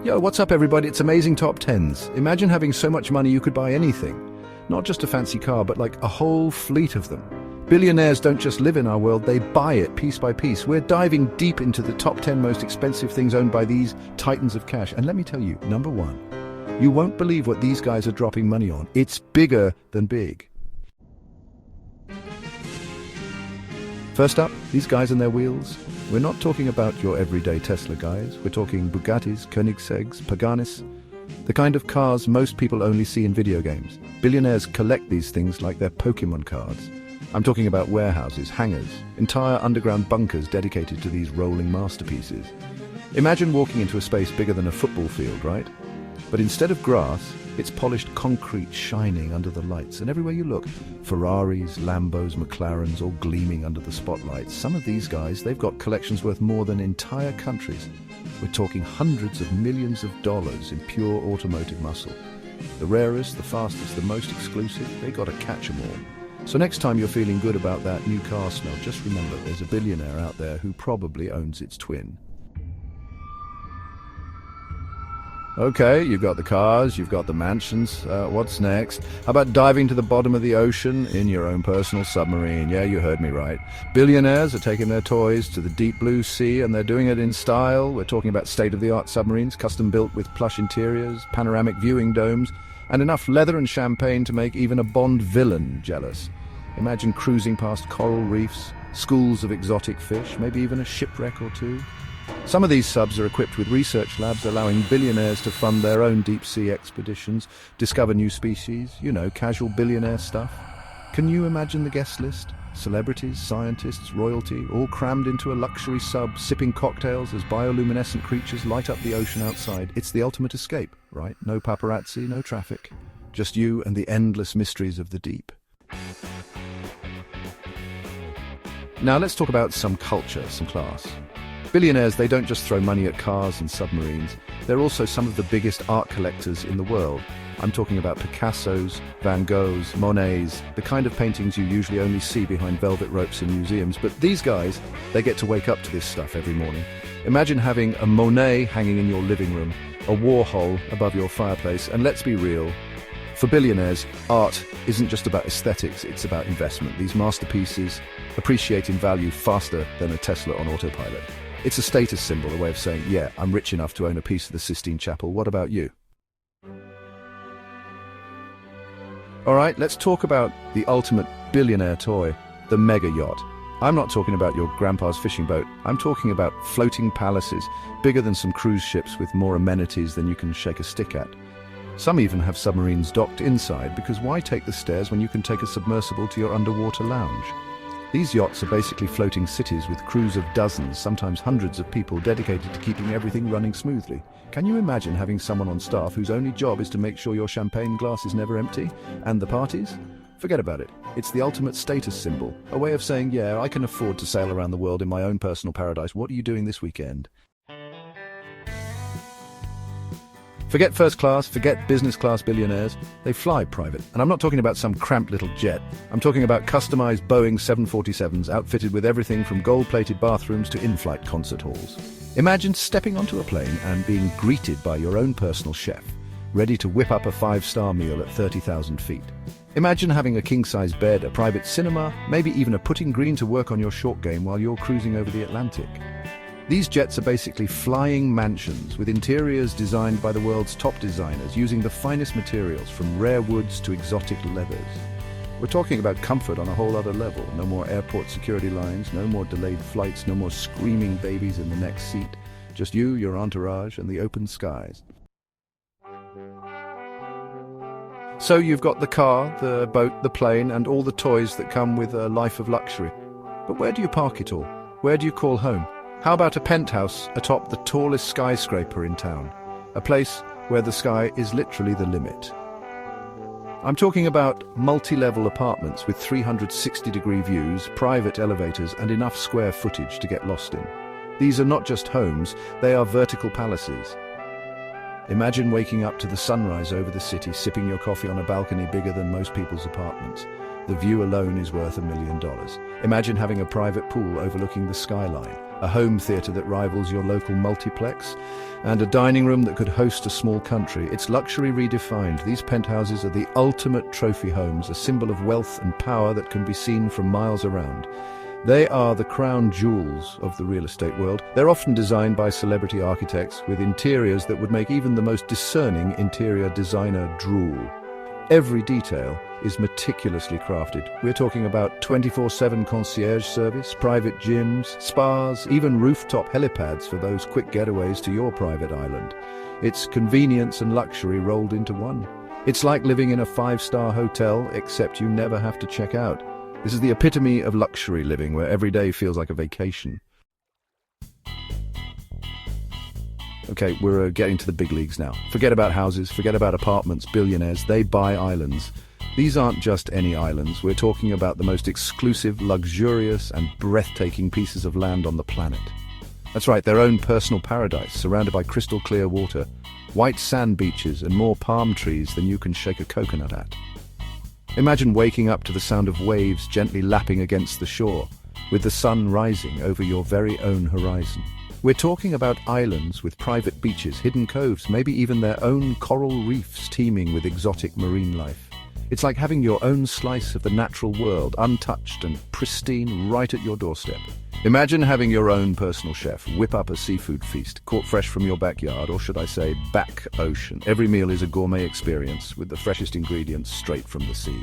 Yo, what's up everybody? It's Amazing Top 10s. Imagine having so much money you could buy anything. Not just a fancy car, but like a whole fleet of them. Billionaires don't just live in our world, they buy it piece by piece. We're diving deep into the top 10 most expensive things owned by these titans of cash. And let me tell you, number one, you won't believe what these guys are dropping money on. It's bigger than big. First up, these guys and their wheels. We're not talking about your everyday Tesla guys. We're talking Bugattis, Koenigsegg's, Paganis, the kind of cars most people only see in video games. Billionaires collect these things like they're Pokemon cards. I'm talking about warehouses, hangars, entire underground bunkers dedicated to these rolling masterpieces. Imagine walking into a space bigger than a football field, right? But instead of grass, it's polished concrete shining under the lights. And everywhere you look, Ferraris, Lambos, McLarens, all gleaming under the spotlights. Some of these guys, they've got collections worth more than entire countries. We're talking hundreds of millions of dollars in pure automotive muscle. The rarest, the fastest, the most exclusive, they gotta catch 'em all. So next time you're feeling good about that new car smell, just remember there's a billionaire out there who probably owns its twin. Okay, you've got the cars, you've got the mansions. What's next? How about diving to the bottom of the ocean in your own personal submarine? Yeah, you heard me right. Billionaires are taking their toys to the deep blue sea, and they're doing it in style. We're talking about state-of-the-art submarines, custom-built with plush interiors, panoramic viewing domes, and enough leather and champagne to make even a Bond villain jealous. Imagine cruising past coral reefs, schools of exotic fish, maybe even a shipwreck or two. Some of these subs are equipped with research labs allowing billionaires to fund their own deep-sea expeditions, discover new species, casual billionaire stuff. Can you imagine the guest list? Celebrities, scientists, royalty, all crammed into a luxury sub, sipping cocktails as bioluminescent creatures light up the ocean outside. It's the ultimate escape, right? No paparazzi, no traffic. Just you and the endless mysteries of the deep. Now let's talk about some culture, some class. Billionaires, they don't just throw money at cars and submarines. They're also some of the biggest art collectors in the world. I'm talking about Picassos, Van Goghs, Monets, the kind of paintings you usually only see behind velvet ropes in museums. But these guys, they get to wake up to this stuff every morning. Imagine having a Monet hanging in your living room, a Warhol above your fireplace, and let's be real, for billionaires, art isn't just about aesthetics, it's about investment. These masterpieces appreciate in value faster than a Tesla on autopilot. It's a status symbol, a way of saying, yeah, I'm rich enough to own a piece of the Sistine Chapel. What about you? All right, let's talk about the ultimate billionaire toy, the mega-yacht. I'm not talking about your grandpa's fishing boat. I'm talking about floating palaces, bigger than some cruise ships with more amenities than you can shake a stick at. Some even have submarines docked inside, because why take the stairs when you can take a submersible to your underwater lounge? These yachts are basically floating cities with crews of dozens, sometimes hundreds of people dedicated to keeping everything running smoothly. Can you imagine having someone on staff whose only job is to make sure your champagne glass is never empty? And the parties? Forget about it. It's the ultimate status symbol, a way of saying, yeah, I can afford to sail around the world in my own personal paradise. What are you doing this weekend? Forget first class, forget business class billionaires. They fly private. And I'm not talking about some cramped little jet. I'm talking about customized Boeing 747s outfitted with everything from gold-plated bathrooms to in-flight concert halls. Imagine stepping onto a plane and being greeted by your own personal chef, ready to whip up a 5-star meal at 30,000 feet. Imagine having a king-size bed, a private cinema, maybe even a putting green to work on your short game while you're cruising over the Atlantic. These jets are basically flying mansions with interiors designed by the world's top designers using the finest materials from rare woods to exotic leathers. We're talking about comfort on a whole other level. No more airport security lines, no more delayed flights, no more screaming babies in the next seat. Just you, your entourage, and the open skies. So you've got the car, the boat, the plane, and all the toys that come with a life of luxury. But where do you park it all? Where do you call home? How about a penthouse atop the tallest skyscraper in town? A place where the sky is literally the limit. I'm talking about multi-level apartments with 360-degree views, private elevators, and enough square footage to get lost in. These are not just homes, they are vertical palaces. Imagine waking up to the sunrise over the city, sipping your coffee on a balcony bigger than most people's apartments. The view alone is worth $1 million. Imagine having a private pool overlooking the skyline. a home theatre that rivals your local multiplex, and a dining room that could host a small country. It's luxury redefined. These penthouses are the ultimate trophy homes, a symbol of wealth and power that can be seen from miles around. They are the crown jewels of the real estate world. They're often designed by celebrity architects with interiors that would make even the most discerning interior designer drool. Every detail is meticulously crafted. We're talking about 24/7 concierge service, private gyms, spas, even rooftop helipads for those quick getaways to your private island. It's convenience and luxury rolled into one. It's like living in a 5-star hotel, except you never have to check out. This is the epitome of luxury living, where every day feels like a vacation. Okay, we're getting to the big leagues now. Forget about houses, forget about apartments, billionaires. They buy islands. These aren't just any islands. We're talking about the most exclusive, luxurious, and breathtaking pieces of land on the planet. That's right, their own personal paradise, surrounded by crystal clear water, white sand beaches, and more palm trees than you can shake a coconut at. Imagine waking up to the sound of waves gently lapping against the shore, with the sun rising over your very own horizon. We're talking about islands with private beaches, hidden coves, maybe even their own coral reefs teeming with exotic marine life. It's like having your own slice of the natural world, untouched and pristine, right at your doorstep. Imagine having your own personal chef whip up a seafood feast, caught fresh from your backyard, or should I say, back ocean. Every meal is a gourmet experience with the freshest ingredients straight from the sea.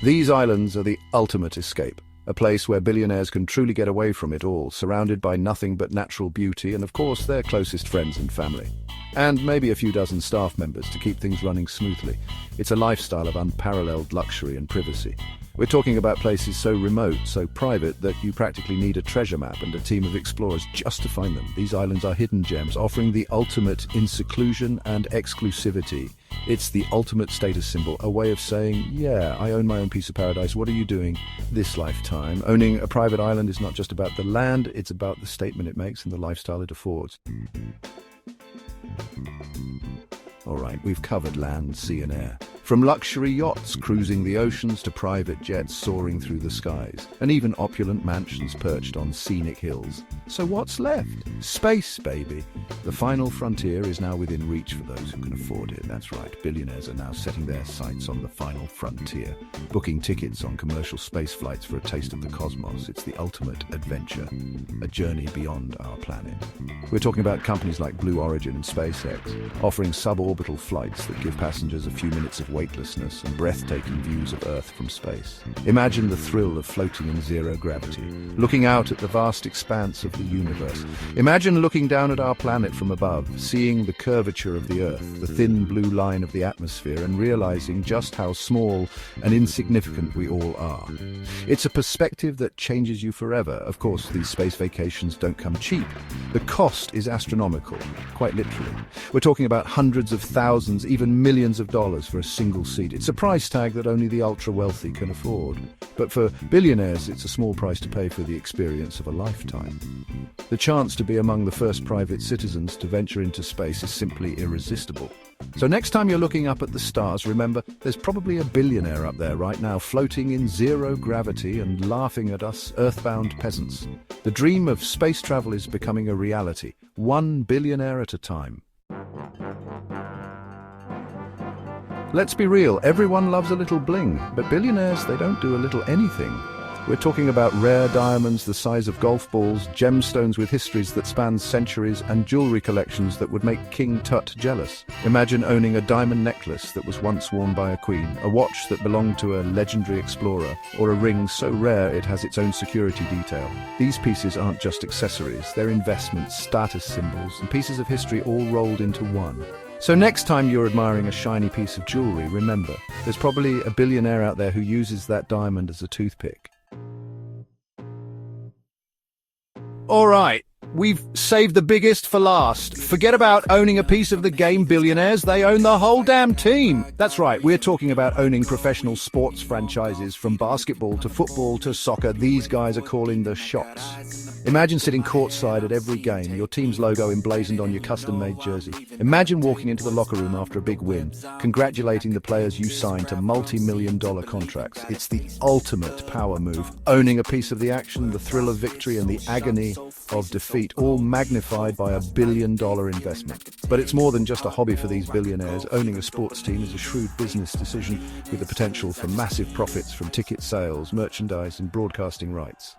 These islands are the ultimate escape, a place where billionaires can truly get away from it all, surrounded by nothing but natural beauty and, of course, their closest friends and family. And maybe a few dozen staff members to keep things running smoothly. It's a lifestyle of unparalleled luxury and privacy. We're talking about places so remote, so private, that you practically need a treasure map and a team of explorers just to find them. These islands are hidden gems, offering the ultimate in seclusion and exclusivity. It's the ultimate status symbol, a way of saying, yeah, I own my own piece of paradise. What are you doing this lifetime? Owning a private island is not just about the land, it's about the statement it makes and the lifestyle it affords. All right, we've covered land, sea and air. From luxury yachts cruising the oceans to private jets soaring through the skies, and even opulent mansions perched on scenic hills. So what's left? Space, baby. The final frontier is now within reach for those who can afford it. That's right, billionaires are now setting their sights on the final frontier, booking tickets on commercial space flights for a taste of the cosmos. It's the ultimate adventure, a journey beyond our planet. We're talking about companies like Blue Origin and SpaceX, offering suborbital flights that give passengers a few minutes of weightlessness and breathtaking views of Earth from space. Imagine the thrill of floating in zero gravity, looking out at the vast expanse of the universe. Imagine looking down at our planet from above, seeing the curvature of the Earth, the thin blue line of the atmosphere, and realizing just how small and insignificant we all are. It's a perspective that changes you forever. Of course, these space vacations don't come cheap. The cost is astronomical, quite literally. We're talking about hundreds of thousands, even millions of dollars for a single seat. It's a price tag that only the ultra-wealthy can afford. But for billionaires, it's a small price to pay for the experience of a lifetime. The chance to be among the first private citizens to venture into space is simply irresistible. So next time you're looking up at the stars, remember, there's probably a billionaire up there right now, floating in zero gravity and laughing at us earthbound peasants. The dream of space travel is becoming a reality, one billionaire at a time. Let's be real, everyone loves a little bling, but billionaires, they don't do a little anything. We're talking about rare diamonds the size of golf balls, gemstones with histories that span centuries, and jewelry collections that would make King Tut jealous. Imagine owning a diamond necklace that was once worn by a queen, a watch that belonged to a legendary explorer, or a ring so rare it has its own security detail. These pieces aren't just accessories, they're investments, status symbols, and pieces of history all rolled into one. So next time you're admiring a shiny piece of jewelry, remember, there's probably a billionaire out there who uses that diamond as a toothpick. All right, we've saved the biggest for last. Forget about owning a piece of the game, billionaires. They own the whole damn team. That's right, we're talking about owning professional sports franchises from basketball to football to soccer. These guys are calling the shots. Imagine sitting courtside at every game, your team's logo emblazoned on your custom-made jersey. Imagine walking into the locker room after a big win, congratulating the players you signed to multi-million-dollar contracts. It's the ultimate power move, owning a piece of the action, the thrill of victory, and the agony of defeat, all magnified by a billion-dollar investment. But it's more than just a hobby for these billionaires. Owning a sports team is a shrewd business decision with the potential for massive profits from ticket sales, merchandise, and broadcasting rights.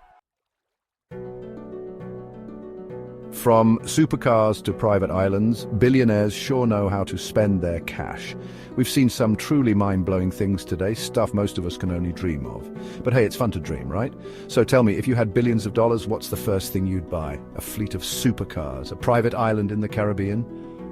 From supercars to private islands, billionaires sure know how to spend their cash. We've seen some truly mind-blowing things today, stuff most of us can only dream of. But hey, it's fun to dream, right? So tell me, if you had billions of dollars, what's the first thing you'd buy? A fleet of supercars, a private island in the Caribbean?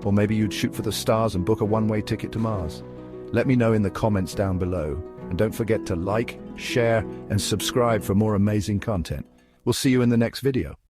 Or maybe you'd shoot for the stars and book a one-way ticket to Mars? Let me know in the comments down below. And don't forget to like, share, and subscribe for more amazing content. We'll see you in the next video.